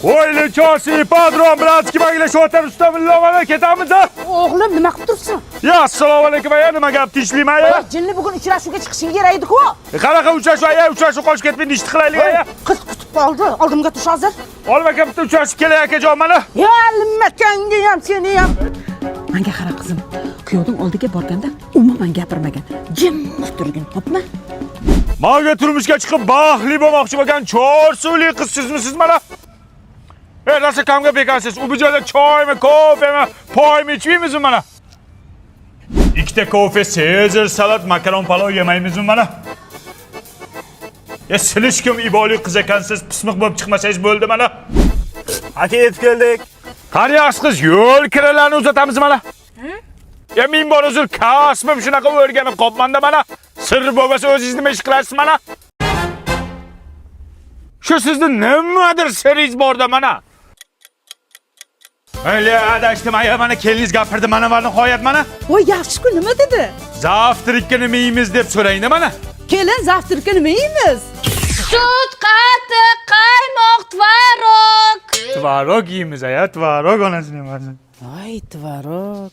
Oyli chosi, padron, bratski baglashyapti ustamilla mana ketamiz. O'g'lim, nima qilib turibsan? Ya, assalomu alaykum aya, nima gap tinchlikmi aya? Jinni bugun uchrashuvga chiqishing kerak edi-ku. Qanaqa uchrashuv aya? Uchrashuv qochib ketmaydi, ishni qilaylik aya. Qiz kutib qoldi. Oldimga tush hozir. Olma aka bitta uchrashib kelay akajon mana. Ya, nimakanga ham, seni ham. Menga qara qizim. Kuyovning oldiga borganda umuman gapirmagan. Jim turgin, xo'pmi? Menga turmushga chiqib baxtli bo'lmoqchi bo'lgan chorsuvli qiz sizmisiz mana? Rasa kamga bekansiz. U bu joyda choymi, kofemi, poymi ichmaymizmi mana? Ikkita kofe, Caesar salat, makaron palov yemaymiz mana? Ya silishkim iboli qiz ekansiz, pismiq bo'lib chiqmasangiz bo'ldi mana. Aka yetib keldik. Qani yaxshi qiz, yo'l kiralarini uzatamiz mana. Ya men bor uzr kasbim shunaqa o'rganib qopmanda mana. Sir bo'lmasa o'zingiz nima ish qilasiz mana? Shu sizning nimadir siringiz borda mana. Mayli, adashdim aya, mana keliniz gapirdi mana va nihoyat mana. Voy, yaxshi-ku, nima dedi? Zavtrikka nima yeymiz deb so'raydi mana. Kelin, zavtrikka nima yeymiz? Sut, qatiq, qaymoq, tvorog. Tvorog yeymiz aya, tvorog onasini emas. Voy, tvorog.